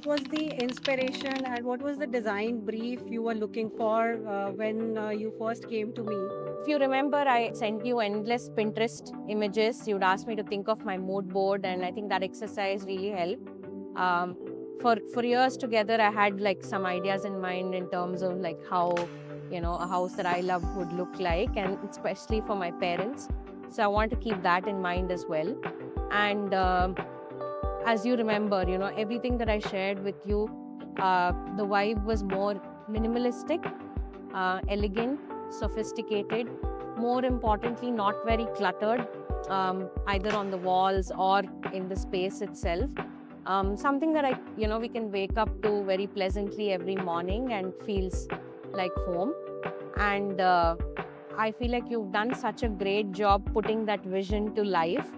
what was the inspiration and what was the design brief you were looking for when you first came to me? If you remember, I sent you endless Pinterest images. You'd asked me to think of my mood board, and I think that exercise really helped. Um, for years together, I had like some ideas in mind in terms of like how a house that I love would look like, and especially for my parents. So I want to keep that in mind as well. And as you remember, everything that I shared with you, the vibe was more minimalistic, elegant, sophisticated, more importantly, not very cluttered, either on the walls or in the space itself. Something that we can wake up to very pleasantly every morning and feels like home. And I feel like you've done such a great job putting that vision to life.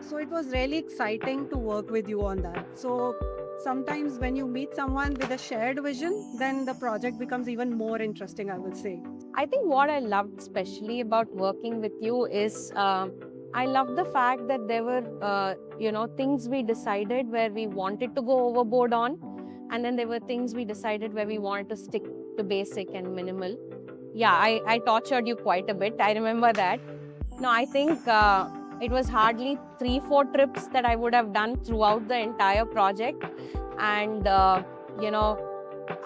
So it was really exciting to work with you on that. So sometimes when you meet someone with a shared vision, then the project becomes even more interesting, I would say. I think what I loved especially about working with you is I love the fact that there were, things we decided where we wanted to go overboard on. And then there were things we decided where we wanted to stick to basic and minimal. Yeah, I tortured you quite a bit. I remember that. No, I think it was hardly 3, 4 trips that I would have done throughout the entire project. And, you know,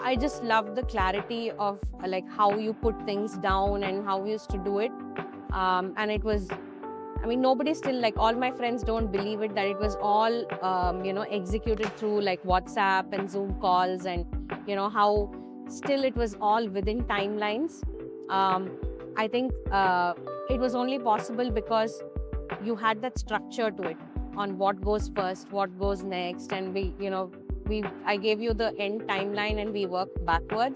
I just love the clarity of like how you put things down and how you used to do it. And it was, I mean, nobody still, like all my friends don't believe it, that it was all, executed through like WhatsApp and Zoom calls, and, how still it was all within timelines. Um, I think it was only possible because you had that structure to it on what goes first, what goes next. And I gave you the end timeline and we worked backwards.